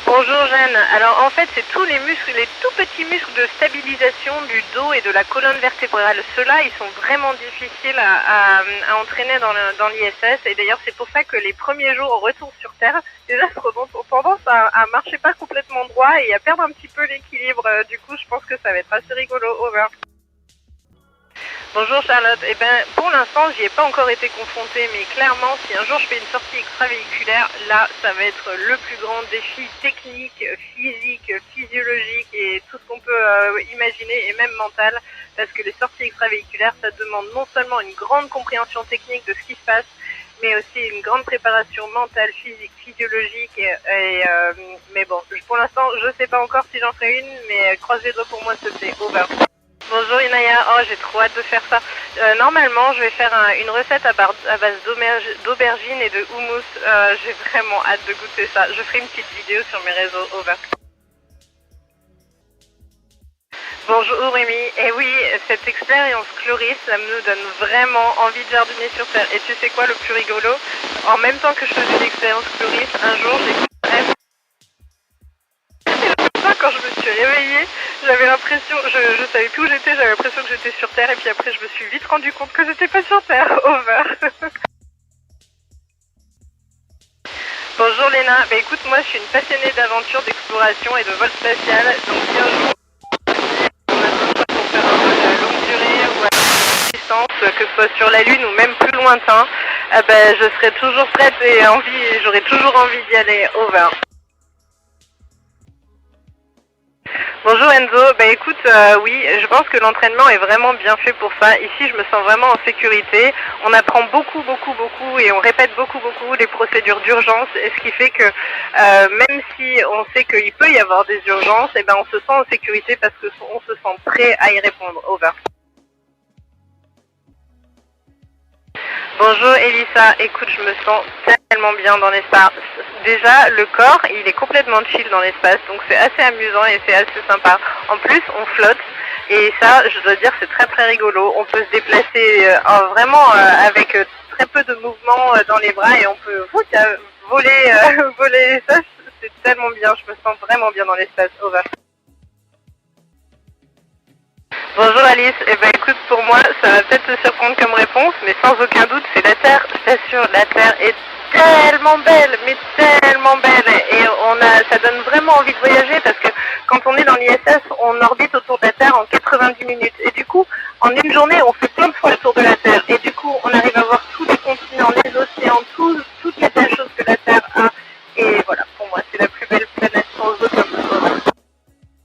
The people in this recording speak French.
Bonjour Jeanne. Alors en fait c'est tous les muscles, les tout petits muscles de stabilisation du dos et de la colonne vertébrale. Ceux-là ils sont vraiment difficiles à entraîner dans l'ISS et d'ailleurs c'est pour ça que les premiers jours au retour sur Terre, les astronautes ont tendance à marcher pas complètement droit et à perdre un petit peu l'équilibre. Du coup je pense que ça va être assez rigolo. Over. Bonjour Charlotte, eh ben pour l'instant j'y ai pas encore été confrontée, mais clairement si un jour je fais une sortie extravéhiculaire, là ça va être le plus grand défi technique, physique, physiologique et tout ce qu'on peut imaginer et même mental, parce que les sorties extravéhiculaires ça demande non seulement une grande compréhension technique de ce qui se passe, mais aussi une grande préparation mentale, physique, physiologique mais bon, pour l'instant je sais pas encore si j'en ferai une, mais croise les doigts pour moi s'il te plaît. Over. Bonjour Inaya, oh j'ai trop hâte de faire ça. Normalement je vais faire une recette à base d'aubergines et de houmous. J'ai vraiment hâte de goûter ça. Je ferai une petite vidéo sur mes réseaux. Over. Bonjour Rémi, et oui, cette expérience Chloris, ça me donne vraiment envie de jardiner sur Terre. Et tu sais quoi le plus rigolo? En même temps que je faisais l'expérience Chloris, un jour j'ai quand je me suis réveillée, j'avais l'impression, je savais plus où j'étais, j'avais l'impression que j'étais sur Terre et puis après je me suis vite rendu compte que j'étais pas sur Terre. Over. Bonjour Léna, bah écoute moi je suis une passionnée d'aventure, d'exploration et de vol spatial, donc si un jour on a besoin pour faire un vol à longue durée ou à longue distance, que ce soit sur la Lune ou même plus lointain, je serai toujours prête et j'aurai toujours envie d'y aller. Over. Bonjour Enzo, bah écoute, oui, je pense que l'entraînement est vraiment bien fait pour ça. Ici, je me sens vraiment en sécurité. On apprend beaucoup et on répète beaucoup les procédures d'urgence, et ce qui fait que même si on sait qu'il peut y avoir des urgences, et ben on se sent en sécurité parce que on se sent prêt à y répondre. Over. Bonjour Elissa, écoute, je me sens tellement bien dans l'espace. Déjà, le corps, il est complètement chill dans l'espace, donc c'est assez amusant et c'est assez sympa. En plus, on flotte, et ça, je dois dire, c'est très rigolo. On peut se déplacer vraiment avec très peu de mouvements dans les bras et on peut voler, voler. Ça, c'est tellement bien, je me sens vraiment bien dans l'espace. Over. Bonjour Alice, eh ben écoute, pour moi ça va peut-être te surprendre comme réponse, mais sans aucun doute c'est la Terre. Je t'assure, la Terre est tellement belle, mais tellement belle, et ça donne vraiment envie de voyager parce que quand on est dans l'ISS, on orbite autour de la Terre en 90 minutes, et du coup en une journée on fait